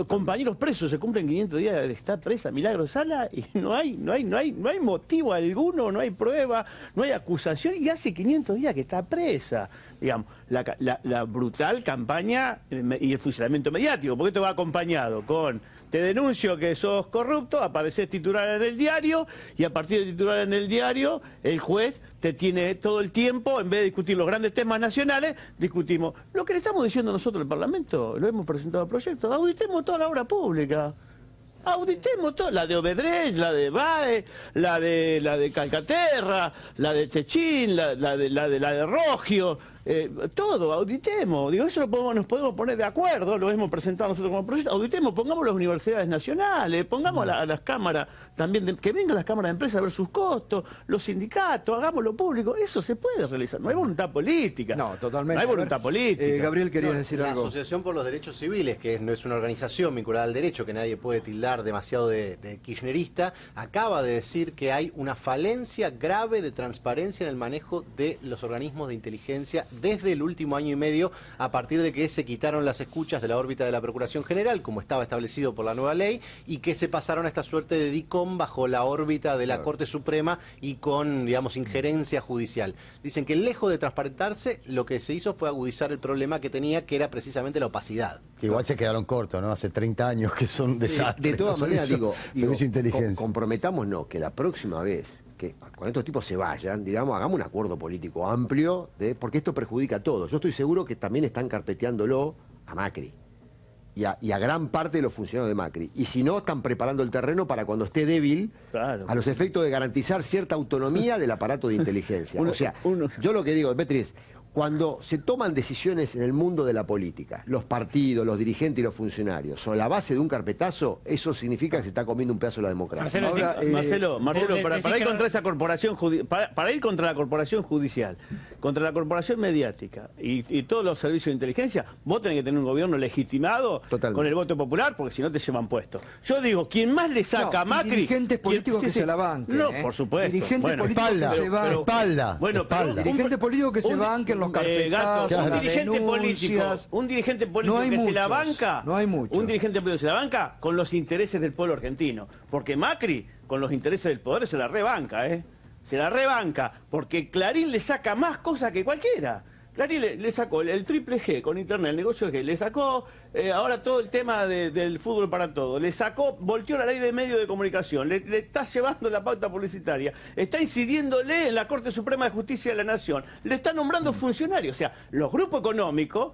Compañeros presos, se cumplen 500 días de estar presa Milagro Sala y no hay motivo alguno, no hay prueba, no hay acusación y hace 500 días que está presa. Digamos, la brutal campaña y el fusilamiento mediático, porque esto va acompañado con te denuncio que sos corrupto, apareces titular en el diario y a partir de titular en el diario el juez te tiene todo el tiempo, en vez de discutir los grandes temas nacionales, discutimos lo que le estamos diciendo nosotros al Parlamento, lo hemos presentado al proyecto, auditemos toda la obra pública. Auditemos todo, la de Obedrech, la de Bae, la de Calcaterra, la de Techín, la de Rogio, todo, auditemos. Digo, eso nos podemos poner de acuerdo, lo hemos presentado nosotros como proyecto, auditemos, pongamos las universidades nacionales, pongamos a las cámaras también, que vengan las cámaras de empresas a ver sus costos, los sindicatos, hagámoslo público, eso se puede realizar, no hay voluntad política. No, totalmente. No hay voluntad política. Gabriel, querías decir la algo. La Asociación por los Derechos Civiles, que no es una organización vinculada al derecho, que nadie puede tildar demasiado de kirchnerista, acaba de decir que hay una falencia grave de transparencia en el manejo de los organismos de inteligencia desde el último año y medio, a partir de que se quitaron las escuchas de la órbita de la Procuración General, como estaba establecido por la nueva ley, y que se pasaron a esta suerte de DICOM bajo la órbita de la Corte Suprema y con, digamos, injerencia judicial. Dicen que lejos de transparentarse, lo que se hizo fue agudizar el problema que tenía, que era precisamente la opacidad. Que igual se quedaron cortos, ¿no? Hace 30 años que son desastres. De todas maneras, digo inteligencia. Comprometámonos que la próxima vez que cuando estos tipos se vayan, digamos, hagamos un acuerdo político amplio, porque esto perjudica a todos. Yo estoy seguro que también están carpeteándolo a Macri y a gran parte de los funcionarios de Macri. Y si no, están preparando el terreno para cuando esté débil, claro, a los efectos de garantizar cierta autonomía del aparato de inteligencia. Yo lo que digo, Petri, es cuando se toman decisiones en el mundo de la política, los partidos, los dirigentes y los funcionarios, sobre la base de un carpetazo, eso significa que se está comiendo un pedazo de la democracia. Marcelo, para ir contra esa corporación para ir contra la corporación judicial, contra la corporación mediática y todos los servicios de inteligencia, vos tenés que tener un gobierno legitimado con el voto popular, porque si no te llevan puesto. Yo digo, quien más le saca a Macri... dirigentes políticos que se la banquen. No, por supuesto. Dirigentes políticos que se banquen. Dirigentes políticos que se banquen los carpetazos, las denuncias. Un dirigente político que se la banca... No hay muchos. Un dirigente político que se la banca con los intereses del pueblo argentino. Porque Macri, con los intereses del poder, se la rebanca, Se la rebanca, porque Clarín le saca más cosas que cualquiera. Clarín le sacó el triple G con internet, el negocio G, le sacó ahora todo el tema del fútbol para todo, le sacó, volteó la ley de medios de comunicación, le está llevando la pauta publicitaria, está incidiéndole en la Corte Suprema de Justicia de la Nación, le está nombrando funcionarios. O sea, los grupos económicos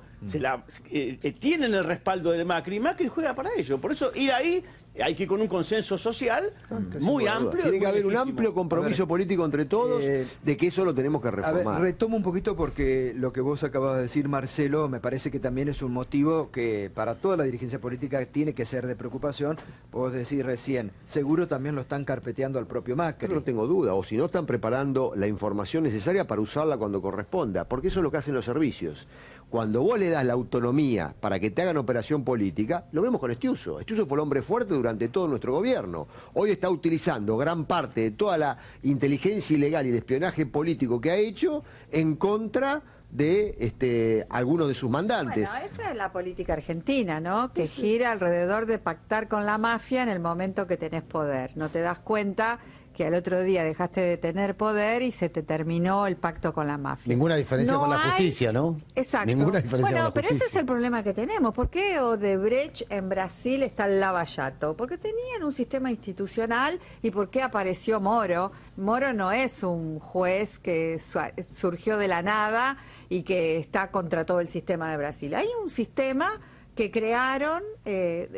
tienen el respaldo de Macri, y Macri juega para ello. Por eso ir ahí hay que ir con un consenso social muy amplio. Tiene que haber un amplio compromiso político entre todos de que eso lo tenemos que reformar. A ver, retomo un poquito porque lo que vos acabas de decir, Marcelo, me parece que también es un motivo que para toda la dirigencia política tiene que ser de preocupación. Vos decís recién, seguro también lo están carpeteando al propio Macri. No tengo duda, o si no están preparando la información necesaria para usarla cuando corresponda, porque eso es lo que hacen los servicios. Cuando vos le das la autonomía para que te hagan operación política, lo vemos con Estiuso. Estiuso fue el hombre fuerte durante todo nuestro gobierno. Hoy está utilizando gran parte de toda la inteligencia ilegal y el espionaje político que ha hecho en contra de algunos de sus mandantes. Bueno, esa es la política argentina, ¿no? Que gira alrededor de pactar con la mafia en el momento que tenés poder. No te das cuenta que al otro día dejaste de tener poder y se te terminó el pacto con la mafia. Ninguna diferencia con la justicia, ¿no? Exacto. Ninguna diferencia con la justicia. Pero ese es el problema que tenemos. ¿Por qué Odebrecht en Brasil está al Lavallato? Porque tenían un sistema institucional. ¿Y por qué apareció Moro? Moro no es un juez que surgió de la nada y que está contra todo el sistema de Brasil. Hay un sistema que crearon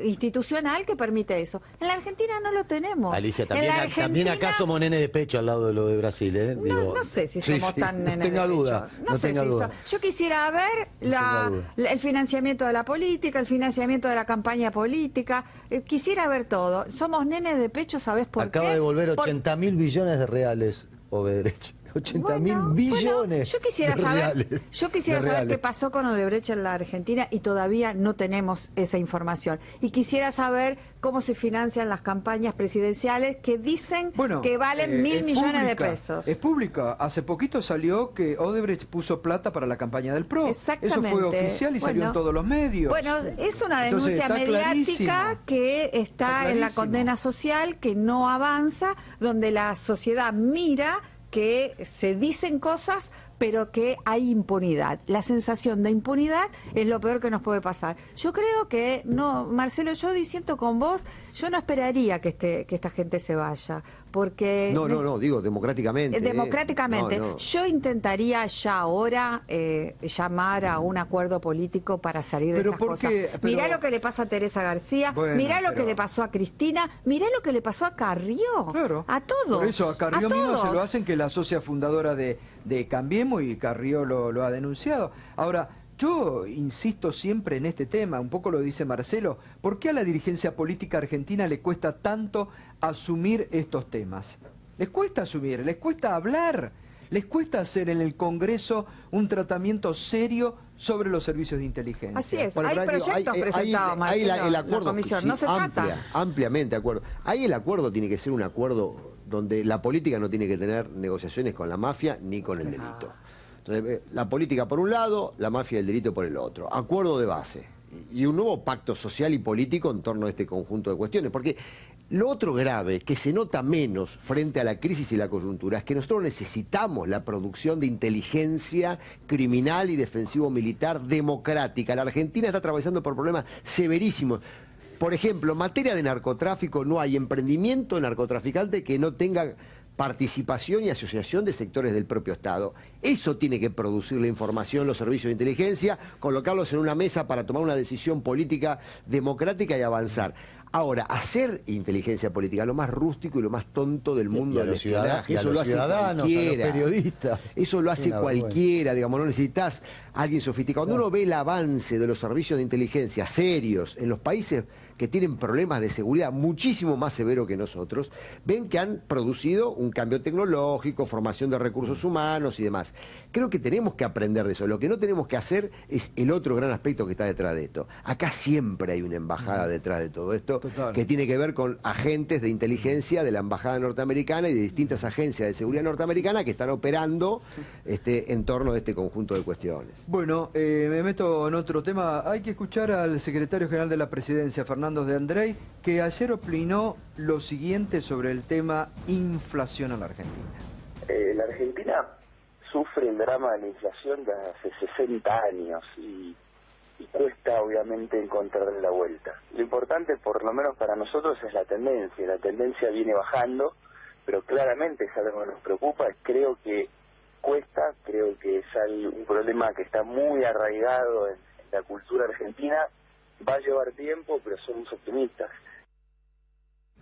institucional que permite eso. En la Argentina no lo tenemos. Alicia, también acá somos nene de pecho al lado de lo de Brasil, ¿eh? No sé si somos tan nene de pecho. No sé si yo quisiera ver el financiamiento de la política, el financiamiento de la campaña política. Quisiera ver todo. Somos nenes de pecho, ¿sabés por qué? Acaba de devolver 80.000 billones de reales, Odebrecht. 80.000 billones. Yo quisiera saber qué pasó con Odebrecht en la Argentina y todavía no tenemos esa información. Y quisiera saber cómo se financian las campañas presidenciales que dicen que valen 1.000 millones de pesos. Es pública. Hace poquito salió que Odebrecht puso plata para la campaña del PRO. Exactamente. Eso fue oficial y salió en todos los medios. Bueno, es una denuncia mediática que está en la condena social, que no avanza, donde la sociedad mira que se dicen cosas, pero que hay impunidad. La sensación de impunidad es lo peor que nos puede pasar. Yo creo que, no, Marcelo, yo disiento con vos, yo no esperaría que esta gente se vaya, porque... No, digo democráticamente. Democráticamente. Yo intentaría ya ahora llamar a un acuerdo político para salir de estas cosas. Mirá lo que le pasa a Teresa García, mirá lo que le pasó a Cristina, mirá lo que le pasó a Carrió, a todos. Por eso a Carrió mismo se lo hacen, que la socia fundadora de Cambiemos, y Carrió lo ha denunciado. Ahora, yo insisto siempre en este tema, un poco lo dice Marcelo, ¿por qué a la dirigencia política argentina le cuesta tanto asumir estos temas? Les cuesta asumir, les cuesta hablar, les cuesta hacer en el Congreso un tratamiento serio sobre los servicios de inteligencia. Así es, hay proyectos presentados, Marcelo, el acuerdo, la comisión, no se trata. Ampliamente de acuerdo. Ahí el acuerdo tiene que ser un acuerdo donde la política no tiene que tener negociaciones con la mafia ni con el delito. Entonces, la política por un lado, la mafia y el delito por el otro. Acuerdo de base. Y un nuevo pacto social y político en torno a este conjunto de cuestiones. Porque lo otro grave, que se nota menos frente a la crisis y la coyuntura, es que nosotros necesitamos la producción de inteligencia criminal y defensivo-militar democrática. La Argentina está atravesando por problemas severísimos. Por ejemplo, en materia de narcotráfico, no hay emprendimiento narcotraficante que no tenga participación y asociación de sectores del propio Estado. Eso tiene que producir la información, los servicios de inteligencia, colocarlos en una mesa para tomar una decisión política democrática y avanzar. Ahora, hacer inteligencia política, lo más rústico y lo más tonto del mundo del espionaje, eso lo hace cualquiera. A los periodistas. Eso lo hace cualquiera, digamos, no necesitas a alguien sofisticado. Cuando uno ve el avance de los servicios de inteligencia serios en los países que tienen problemas de seguridad muchísimo más severos que nosotros, ven que han producido un cambio tecnológico, formación de recursos humanos y demás. Creo que tenemos que aprender de eso. Lo que no tenemos que hacer es el otro gran aspecto que está detrás de esto. Acá siempre hay una embajada detrás de todo esto, que tiene que ver con agentes de inteligencia de la embajada norteamericana y de distintas agencias de seguridad norteamericana que están operando en torno a este conjunto de cuestiones. Bueno, me meto en otro tema. Hay que escuchar al secretario general de la Presidencia, Fernando de Andrés, que ayer opinó lo siguiente sobre el tema inflación en la Argentina. La Argentina sufre el drama de la inflación de hace 60 años y cuesta obviamente encontrarle la vuelta. Lo importante, por lo menos para nosotros, es la tendencia. La tendencia viene bajando, pero claramente es algo que nos preocupa. Creo que cuesta, creo que es un problema que está muy arraigado en la cultura argentina. Va a llevar tiempo, pero somos optimistas.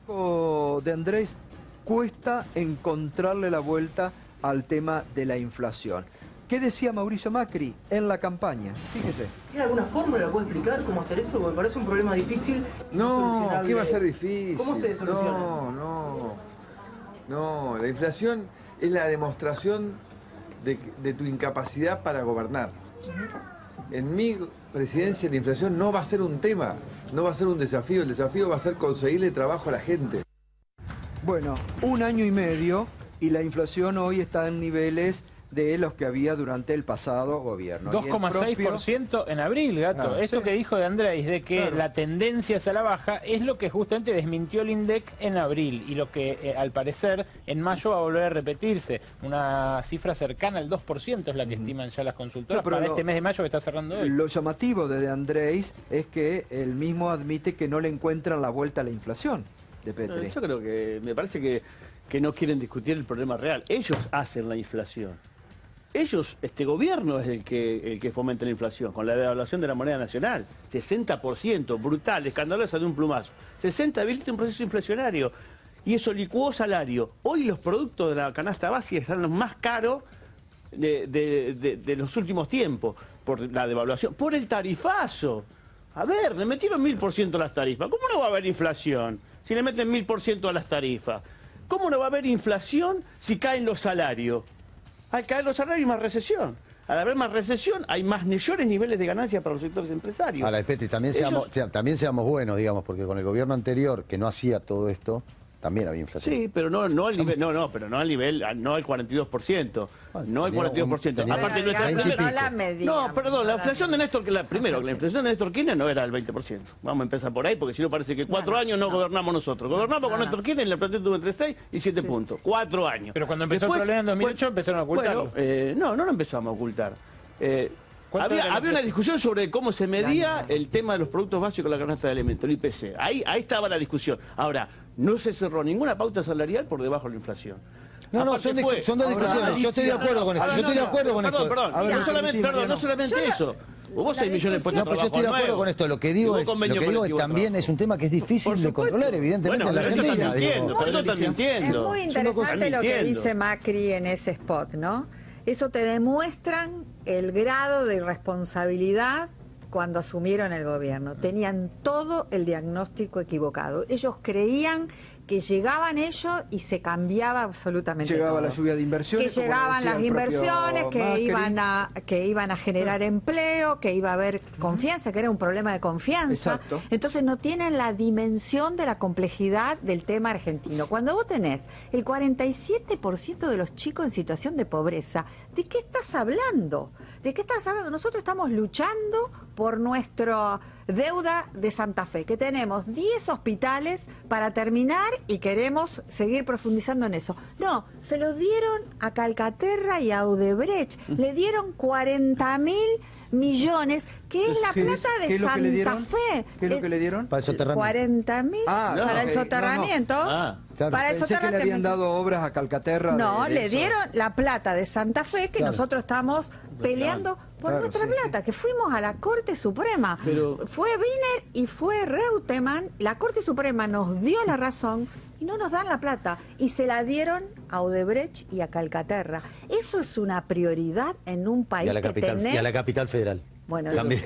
De Andrés, cuesta encontrarle la vuelta al tema de la inflación. ¿Qué decía Mauricio Macri en la campaña? Fíjese. ¿Tiene alguna fórmula? ¿Puede explicar cómo hacer eso? Porque me parece un problema difícil. No, ¿qué va a ser difícil? ¿Cómo se soluciona? No, la inflación es la demostración de tu incapacidad para gobernar. En mi presidencia la inflación no va a ser un tema, no va a ser un desafío. El desafío va a ser conseguirle trabajo a la gente. Bueno, 1 año y medio y la inflación hoy está en niveles de los que había durante el pasado gobierno. 2,6% en abril, Gato. Esto que dijo de Andrés, de que la tendencia es a la baja, es lo que justamente desmintió el INDEC en abril y lo que al parecer en mayo va a volver a repetirse. Una cifra cercana al 2% es la que estiman ya las consultoras para este mes de mayo que está cerrando hoy. Lo llamativo de Andrés es que él mismo admite que no le encuentran la vuelta a la inflación de Petri. Yo creo que, me parece que no quieren discutir el problema real. Ellos hacen la inflación. Este gobierno es el que fomenta la inflación, con la devaluación de la moneda nacional. 60%, brutal, escandalosa de un plumazo. 60 habilita un proceso inflacionario. Y eso licuó salario. Hoy los productos de la canasta básica están los más caros de los últimos tiempos, por la devaluación, por el tarifazo. A ver, le metieron 1000% a las tarifas. ¿Cómo no va a haber inflación si le meten 1000% a las tarifas? ¿Cómo no va a haber inflación si caen los salarios? Al caer los salarios hay más recesión. Al haber más recesión hay mayores niveles de ganancia para los sectores empresarios. Ahora, Petri, también seamos buenos, digamos, porque con el gobierno anterior, que no hacía todo esto, también había inflación. Sí, pero no al nivel, no al 42%. No al 42%. Aparte la inflación de Néstor, la inflación de Néstor Kirchner no era el 20%. Vamos a empezar por ahí, porque si no parece que 4 años no gobernamos nosotros. Gobernamos con Néstor Kirchner y la inflación tuvo entre 6 y 7 puntos. 4 años. Pero cuando empezó el problema en 2008 empezaron a ocultarlo. No lo empezamos a ocultar. Había una discusión sobre cómo se medía el tema de los productos básicos de la canasta de alimentos, el IPC. Ahí estaba la discusión. Ahora, no se cerró ninguna pauta salarial por debajo de la inflación. Son dos discusiones. Yo estoy de acuerdo con esto. Perdón. No solamente eso. Vos 6 millones de puestos de trabajo. Yo estoy de acuerdo con esto. Lo que digo es también es un tema que es difícil de controlar, evidentemente, en la Argentina. Es muy interesante lo que dice Macri en ese spot, ¿no? Eso te demuestran el grado de irresponsabilidad cuando asumieron el gobierno. Tenían todo el diagnóstico equivocado. Ellos creían que llegaban ellos y se cambiaba absolutamente Llegaba todo. La lluvia de inversiones. Que llegaban las inversiones, que iban a generar empleo, que iba a haber confianza, que era un problema de confianza. Exacto. Entonces no tienen la dimensión de la complejidad del tema argentino. Cuando vos tenés el 47% de los chicos en situación de pobreza, ¿de qué estás hablando? ¿De qué estás hablando? Nosotros estamos luchando por nuestra deuda de Santa Fe, que tenemos 10 hospitales para terminar y queremos seguir profundizando en eso. No, se lo dieron a Calcaterra y a Odebrecht. Le dieron 40.000 millones, que es la plata de Santa Fe. ¿Qué es lo que le dieron? Para el soterramiento. 40.000 para el soterramiento. Para el Pensé que le habían dado obras a Calcaterra. No, le dieron la plata de Santa Fe, que nosotros estamos peleando por nuestra plata, que fuimos a la Corte Suprema. Fue Wiener y fue Reutemann. La Corte Suprema nos dio la razón y no nos dan la plata. Y se la dieron a Odebrecht y a Calcaterra. Eso es una prioridad en un país y a la capital federal. Bueno, También.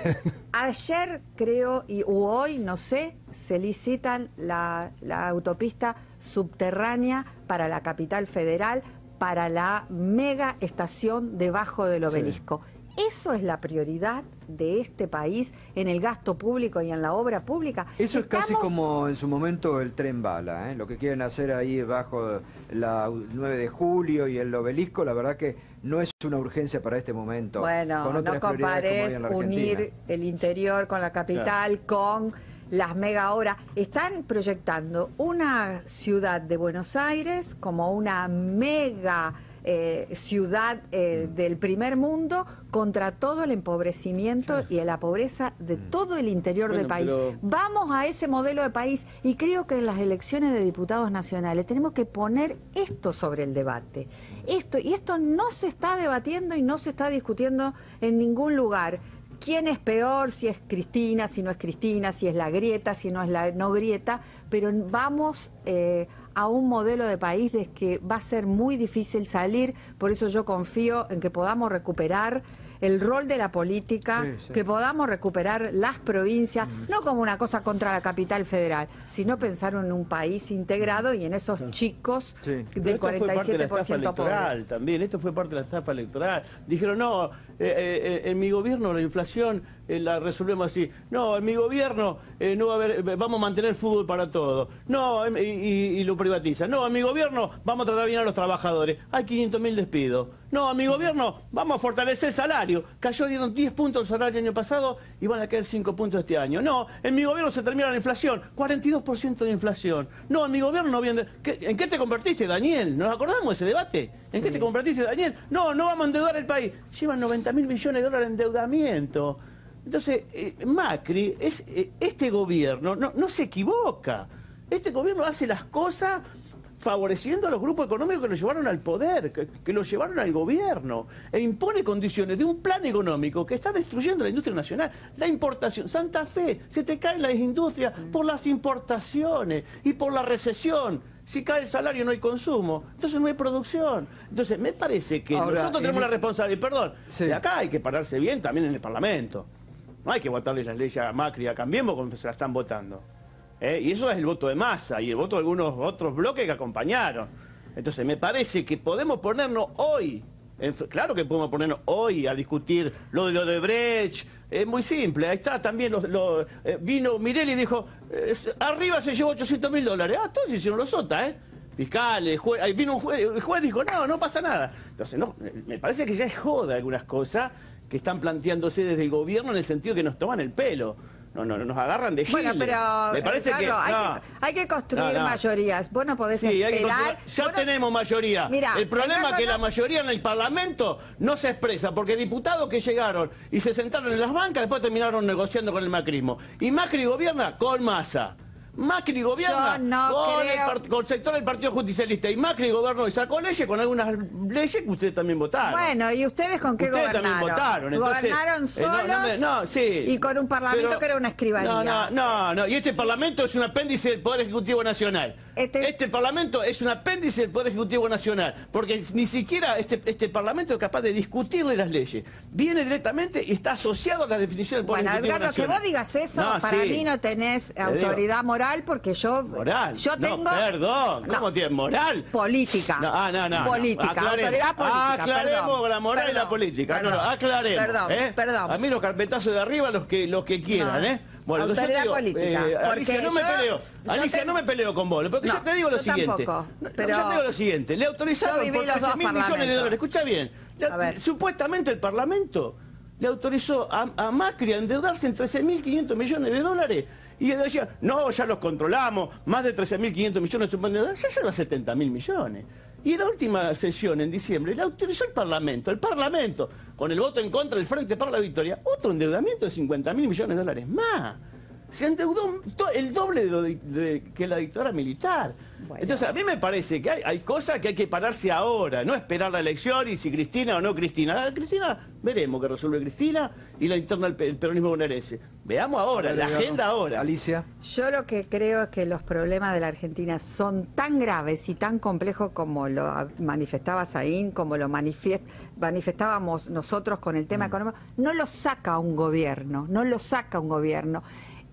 ayer creo, u hoy, no sé, se licitan la autopista subterránea para la capital federal, para la mega estación debajo del obelisco. Eso es la prioridad de este país en el gasto público y en la obra pública. Eso es casi como en su momento el tren bala, ¿eh? Lo que quieren hacer ahí bajo la 9 de julio y el obelisco, la verdad que no es una urgencia para este momento. Bueno, con otras no compares unir el interior con la capital, con las mega obras. Están proyectando una ciudad de Buenos Aires como una mega ciudad del primer mundo contra todo el empobrecimiento y la pobreza de todo el interior del país. Vamos a ese modelo de país y creo que en las elecciones de diputados nacionales tenemos que poner esto sobre el debate. Esto no se está debatiendo y no se está discutiendo en ningún lugar. ¿Quién es peor? Si es Cristina, si no es Cristina, si es la grieta, si no es la no grieta, pero vamos a un modelo de país de que va a ser muy difícil salir, por eso yo confío en que podamos recuperar el rol de la política, que podamos recuperar las provincias, no como una cosa contra la capital federal, sino pensar en un país integrado y en esos chicos del 47% pobres. También, esto fue parte de la estafa electoral. Dijeron, no, en mi gobierno la inflación la resolvemos así. No, en mi gobierno no va a haber, vamos a mantener fútbol para todos. No, y lo privatizan. No, en mi gobierno vamos a tratar bien a los trabajadores. Hay 500.000 despidos. No, en mi gobierno vamos a fortalecer el salario. Dieron 10 puntos el salario el año pasado y van a caer 5 puntos este año. No, en mi gobierno se termina la inflación. 42% de inflación. No, en mi gobierno no viene... ¿En qué te convertiste, Daniel? ¿Nos acordamos de ese debate? ¿En qué te convertiste, Daniel? No, no vamos a endeudar el país. Llevan 90.000 millones de dólares en endeudamiento. Entonces, Macri, este gobierno no se equivoca. Este gobierno hace las cosas favoreciendo a los grupos económicos que lo llevaron al poder, que lo llevaron al gobierno, e impone condiciones de un plan económico que está destruyendo la industria nacional. La importación, Santa Fe, se te caen las industrias por las importaciones y por la recesión. Si cae el salario no hay consumo, entonces no hay producción. Entonces me parece que ahora, nosotros tenemos la responsabilidad, perdón, de acá hay que pararse bien también en el Parlamento. No hay que votarles las leyes a Macri, a Cambiemos como se la están votando. Y eso es el voto de masa y el voto de algunos otros bloques que acompañaron. Entonces me parece que podemos ponernos hoy, claro que podemos ponernos hoy a discutir lo de Odebrecht. Es muy simple, ahí está también, vino Mirelli y dijo, arriba se llevó $800.000. Ah, entonces hicieron los OTA, fiscales, ahí vino el juez dijo, no pasa nada. Entonces no, me parece que ya es joda algunas cosas que están planteándose desde el gobierno en el sentido que nos toman el pelo. No, nos agarran de giles. Bueno, pero me parece claro, hay que construir mayorías. Vos no podés esperar. Ya tenemos mayoría. Mirá, el problema es que la mayoría en el Parlamento no se expresa, porque diputados que llegaron y se sentaron en las bancas, después terminaron negociando con el macrismo. Y Macri gobierna con Massa. Macri gobierna con el sector del Partido Justicialista y Macri gobernó y sacó leyes con algunas leyes que ustedes también votaron. Bueno, ¿y ustedes con qué gobernaron? Ustedes también votaron. Entonces, gobernaron solos y con un parlamento que era una escribanía. No, y este parlamento es un apéndice del Poder Ejecutivo Nacional. Este parlamento es un apéndice del Poder Ejecutivo Nacional, porque ni siquiera este parlamento es capaz de discutirle las leyes. Viene directamente y está asociado a la definición del Poder Ejecutivo Edgardo, Nacional. Que vos digas eso, para mí no tenés autoridad moral, porque yo tengo... No, perdón, ¿cómo tienes moral? Política. No. Política, autoridad política. Aclaremos la moral y la política. Aclaremos. Perdón. A mí los carpetazos de arriba los que quieran, Bueno, autoridad política. Alicia, no me peleo con vos, porque yo te digo lo siguiente. Yo te digo lo siguiente, le autorizaron por 13.000 millones de dólares. Escucha bien, supuestamente el Parlamento le autorizó a Macri a endeudarse en 13.500 millones de dólares. Y decía, no, ya los controlamos, más de 13.500 millones se pueden endeudar, ya se va a 70.000 millones. Y en la última sesión, en diciembre, le autorizó el Parlamento, con el voto en contra del Frente para la Victoria, otro endeudamiento de 50.000 millones de dólares más. se endeudó el doble que la dictadura militar. Bueno. Entonces, a mí me parece que hay cosas que hay que pararse ahora, no esperar la elección y si Cristina o no Cristina. Cristina, veremos qué resuelve Cristina y la interna del peronismo bonaerense. Veamos ahora, la agenda ahora. Alicia. Yo lo que creo es que los problemas de la Argentina son tan graves y tan complejos como lo manifestaba Saín, como lo manifestábamos nosotros con el tema económico. No lo saca un gobierno, no lo saca un gobierno.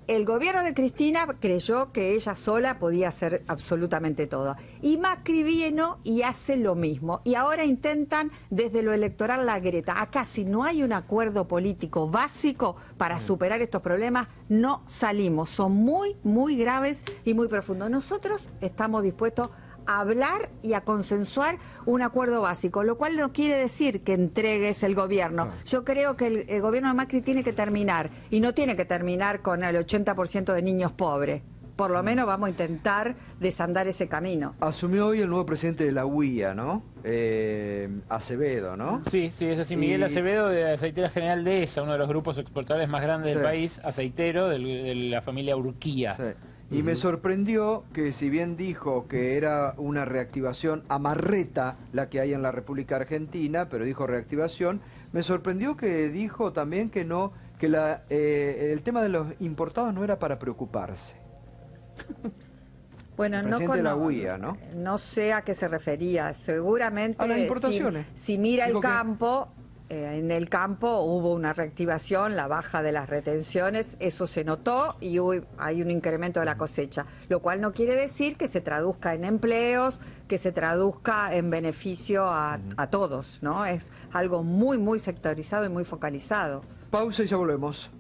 El gobierno de Cristina creyó que ella sola podía hacer absolutamente todo. Y Macri vino y hace lo mismo. Y ahora intentan desde lo electoral la grieta. Acá si no hay un acuerdo político básico para superar estos problemas, no salimos. Son muy, muy graves y muy profundos. Nosotros estamos dispuestos a hablar y a consensuar un acuerdo básico, lo cual no quiere decir que entregues el gobierno. Yo creo que el gobierno de Macri tiene que terminar, y no tiene que terminar con el 80% de niños pobres. Por lo menos vamos a intentar desandar ese camino. Asumió hoy el nuevo presidente de la UIA, ¿no? Acevedo, ¿no? Sí, sí, es así. Miguel Acevedo, de Aceitera General Dehesa, uno de los grupos exportadores más grandes del país, aceitero, de la familia Urquía. Sí. Y me sorprendió que si bien dijo que era una reactivación amarreta la que hay en la República Argentina, pero dijo reactivación, me sorprendió que dijo también que no, que el tema de los importados no era para preocuparse. Bueno, el presidente de la UIA, ¿no? No sé a qué se refería. Seguramente a las importaciones. Si mira el campo... en el campo hubo una reactivación, la baja de las retenciones, eso se notó y hay un incremento de la cosecha, lo cual no quiere decir que se traduzca en empleos, que se traduzca en beneficio a todos, ¿no? Es algo muy, muy sectorizado y muy focalizado. Pausa y ya volvemos.